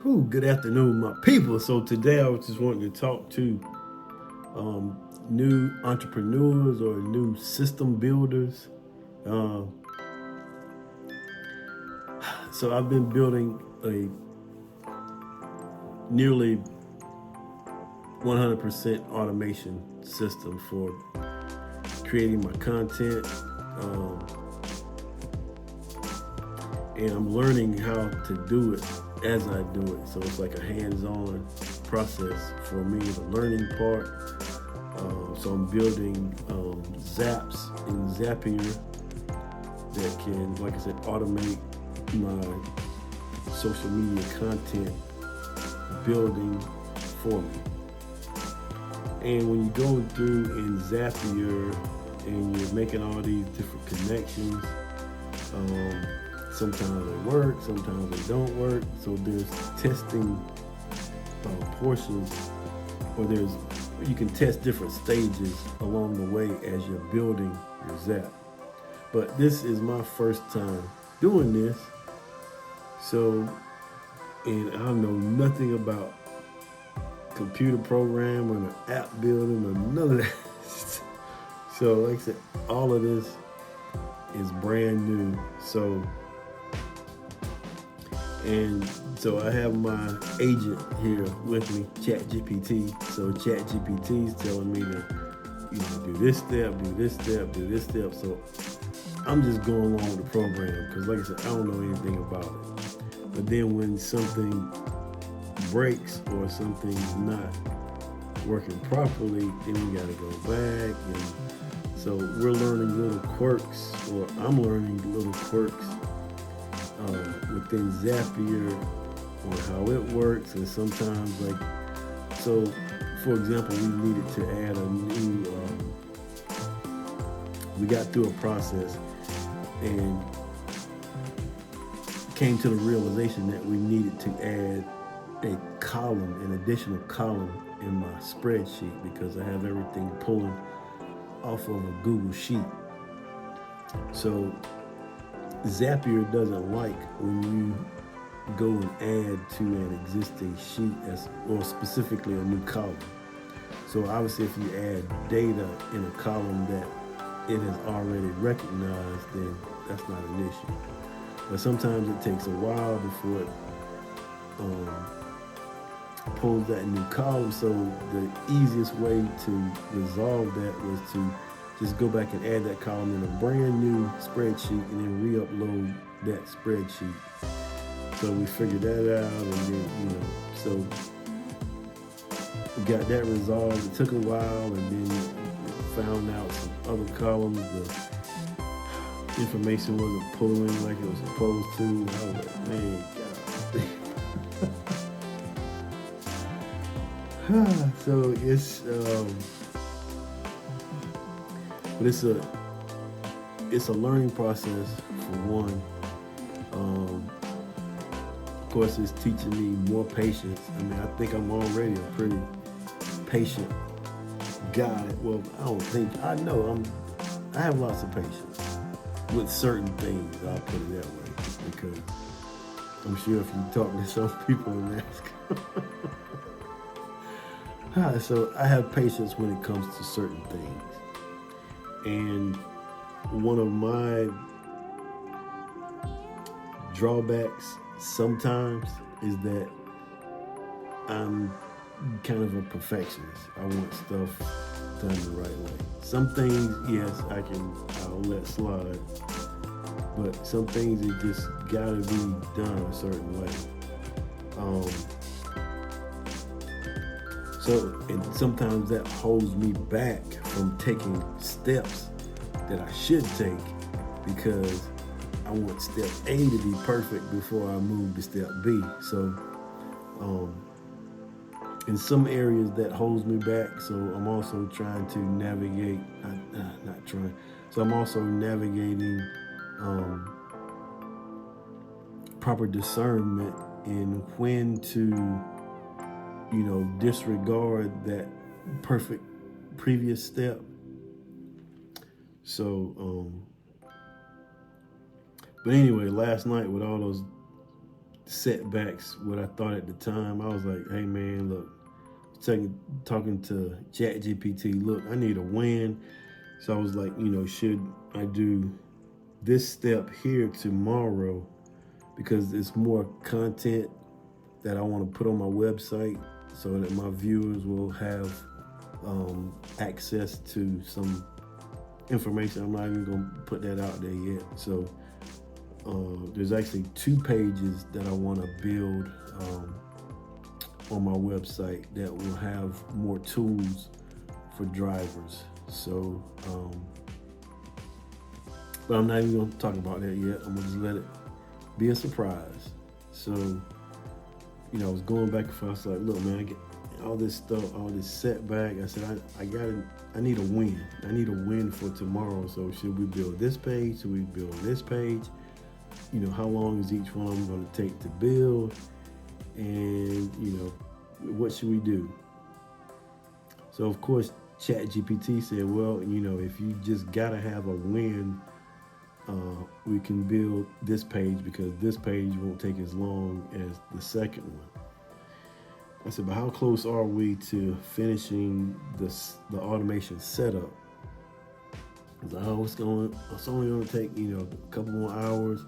Good afternoon, my people. So today I was just wanting to talk to new entrepreneurs or new system builders. Uh, so I've been building a nearly 100% automation system for creating my content. And I'm learning how to do it as I do it. So it's like a hands-on process for me, the learning part. So I'm building zaps in Zapier that can, like I said, automate my social media content building for me. And when you're going through in Zapier and you're making all these different connections, sometimes they work, sometimes they don't work. So there's testing portions, or you can test different stages along the way as you're building your Zap. But this is my first time doing this, and I know nothing about computer programming or app building or none of that. So like I said, all of this is brand new. So I have my agent here with me, ChatGPT. So ChatGPT is telling me to, do this step, do this step, do this step. So I'm just going along with the program because, like I said, I don't know anything about it. But then when something breaks or something's not working properly, then we got to go back. And so we're learning little quirks, or I'm learning little quirks within Zapier on how it works. And sometimes, so for example, we needed to add a new, we got through a process and came to the realization that we needed to add an additional column in my spreadsheet because I have everything pulling off of a Google Sheet. So Zapier doesn't like when you go and add to an existing sheet or specifically a new column. So obviously if you add data in a column that it has already recognized, then that's not an issue. But sometimes it takes a while before it pulls that new column. So the easiest way to resolve that was to just go back and add that column in a brand new spreadsheet and then re-upload that spreadsheet. So we figured that out, and then, so we got that resolved. It took a while, and then found out some other columns, the information wasn't pulling like it was supposed to. And I was like, man, God. So it's a learning process for one. Of course, it's teaching me more patience. I mean, I think I'm already a pretty patient guy. Well, I have lots of patience with certain things. I'll put it that way, because I'm sure if you talk to some people and ask, so I have patience when it comes to certain things. And one of my drawbacks sometimes is that I'm kind of a perfectionist. I want stuff done the right way. Some things, yes, I'll let slide, but some things it just gotta be done a certain way. And sometimes that holds me back from taking steps that I should take because I want step A to be perfect before I move to step B. So in some areas that holds me back. So I'm also trying to navigate, So I'm also navigating proper discernment in when to, disregard that perfect previous step. So, but anyway, last night with all those setbacks, what I thought at the time. I was like, hey man, look, talking to ChatGPT, look, I need a win. So I was like, should I do this step here tomorrow, because it's more content that I want to put on my website so that my viewers will have access to some information. I'm not even going to put that out there yet. So there's actually 2 pages that I want to build on my website that will have more tools for drivers. So, but I'm not even going to talk about that yet. I'm going to just let it be a surprise. So, I was going back and forth. I was like, look, man, I get all this stuff, all this setback. I said, I need a win. I need a win for tomorrow. So should we build this page? Should we build this page? How long is each one going to take to build? And, what should we do? So, of course, ChatGPT said, well, if you just got to have a win, we can build this page because this page won't take as long as the second one. I said, but how close are we to finishing the automation setup? I was like, it's only going to take, a couple more hours.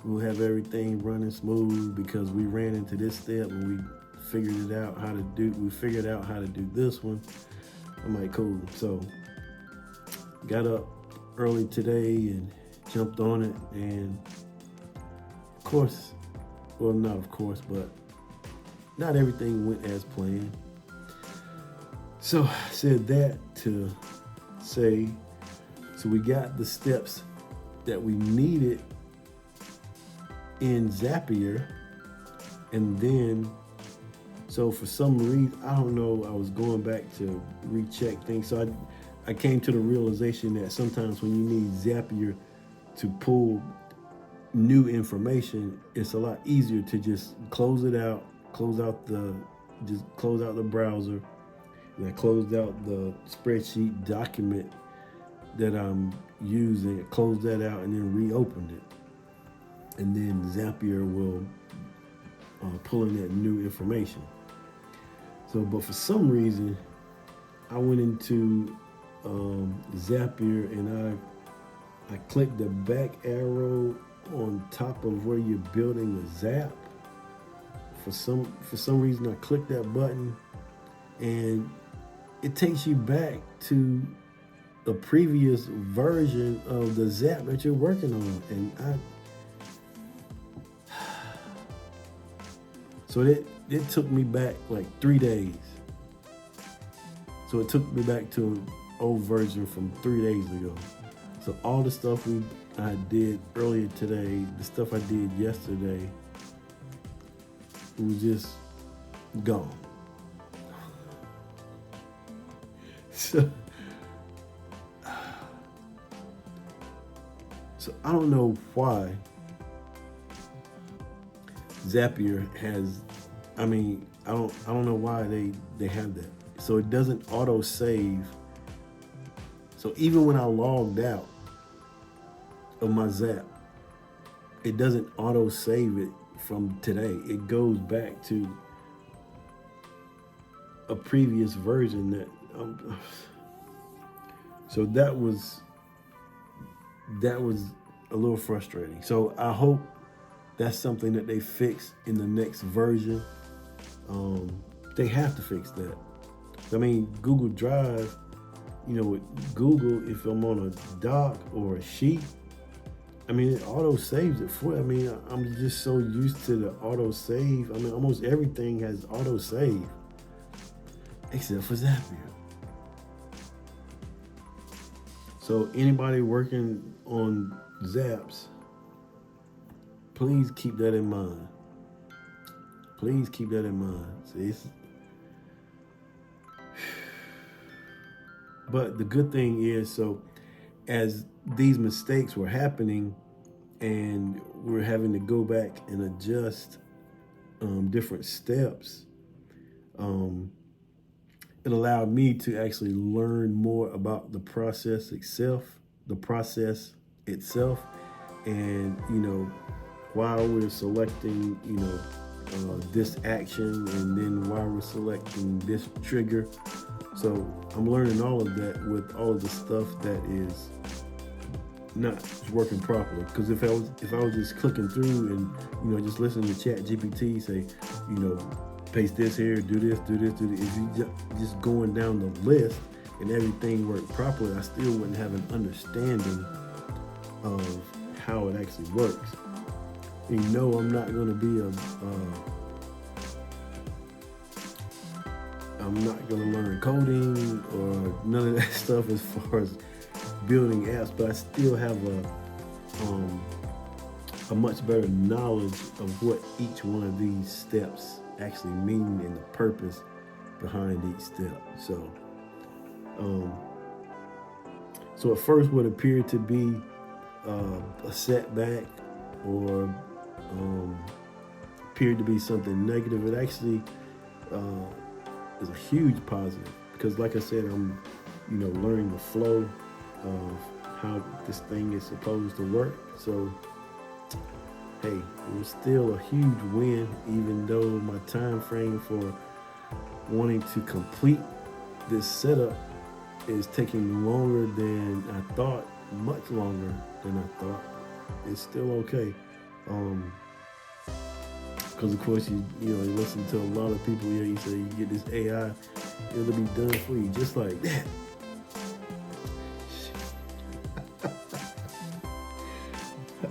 We'll have everything running smooth because we ran into this step and we figured out how to do this one. I'm like, cool. So got up early today and jumped on it, and of course, well, not of course, but not everything went as planned. So I said that to say, so we got the steps that we needed in Zapier, and then, so for some reason, I don't know, I was going back to recheck things. So I came to the realization that sometimes when you need Zapier to pull new information, it's a lot easier to just close out the browser. And I closed out the spreadsheet document that I'm using, I closed that out and then reopened it. And then Zapier will pull in that new information. So, but for some reason, I went into Zapier and I clicked the back arrow on top of where you're building a Zap. For some reason, I clicked that button, and it takes you back to a previous version of the Zap that you're working on, and so it took me back like 3 days. So it took me back to an old version from 3 days ago. So all the stuff I did earlier today, the stuff I did yesterday, it was just gone. So I don't know why Zapier has, I don't know why they have that. So it doesn't auto save. So even when I logged out of my Zap, it doesn't auto save it from today. It goes back to a previous version that so that was a little frustrating. So I hope that's something that they fix in the next version. They have to fix that. Google Drive, with Google, if I'm on a doc or a sheet, it auto saves it for you. I'm just so used to the auto save. Almost everything has auto save except for Zapier. So anybody working on Zaps, please keep that in mind. Please keep that in mind. See, but the good thing is, so as these mistakes were happening and we're having to go back and adjust different steps, it allowed me to actually learn more about the process itself, and why we're selecting, this action, and then why we're selecting this trigger. So I'm learning all of that with all of the stuff that is not working properly. Because if I was just clicking through and just listening to Chat GPT say, paste this here, do this, do this, do this. If you just going down the list and everything worked properly, I still wouldn't have an understanding of how it actually works. I'm not going to be I'm not going to learn coding or none of that stuff as far as building apps, but I still have a much better knowledge of what each one of these steps actually mean and the purpose behind each step. So at first what appeared to be a setback or appeared to be something negative, it actually is a huge positive, because like I said, I'm learning the flow of how this thing is supposed to work. So hey, it was still a huge win, even though my time frame for wanting to complete this setup is taking longer than I thought, much longer than I thought. It's still okay. Because of course you listen to a lot of people here, you say you get this AI, it'll be done for you just like that.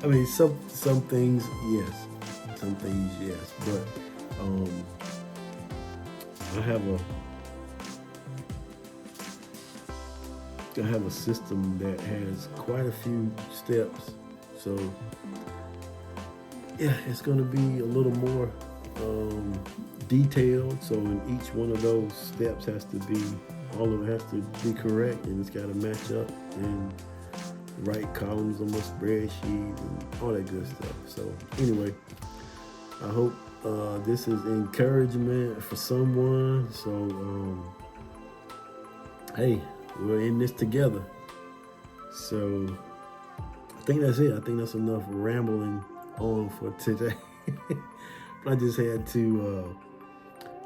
I mean, some things yes, but I have a system that has quite a few steps, so yeah, it's going to be a little more detailed. So in each one of those steps all of it has to be correct, and it's got to match up and right columns on my spreadsheet and all that good stuff. So anyway, I hope this is encouragement for someone. So hey, we're in this together. So I think that's it. I think that's enough rambling on for today. But I just had to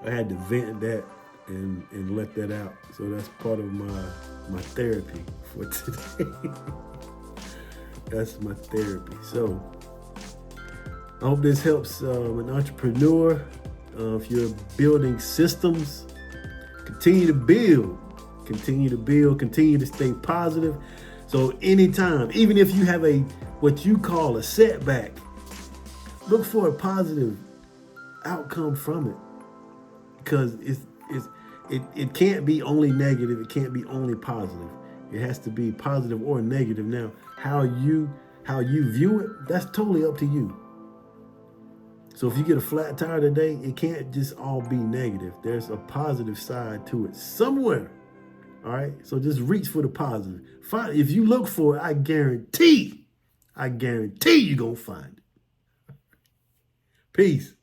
vent that and let that out. So that's part of my therapy for today. That's my therapy. So I hope this helps an entrepreneur. If you're building systems, continue to build, continue to stay positive. So anytime, even if you have what you call a setback, look for a positive outcome from it, because it can't be only negative. It can't be only positive. It has to be positive or negative. Now, how you view it, that's totally up to you. So if you get a flat tire today, it can't just all be negative. There's a positive side to it somewhere. All right. So just reach for the positive. If you look for it, I guarantee you're gonna find it. Peace.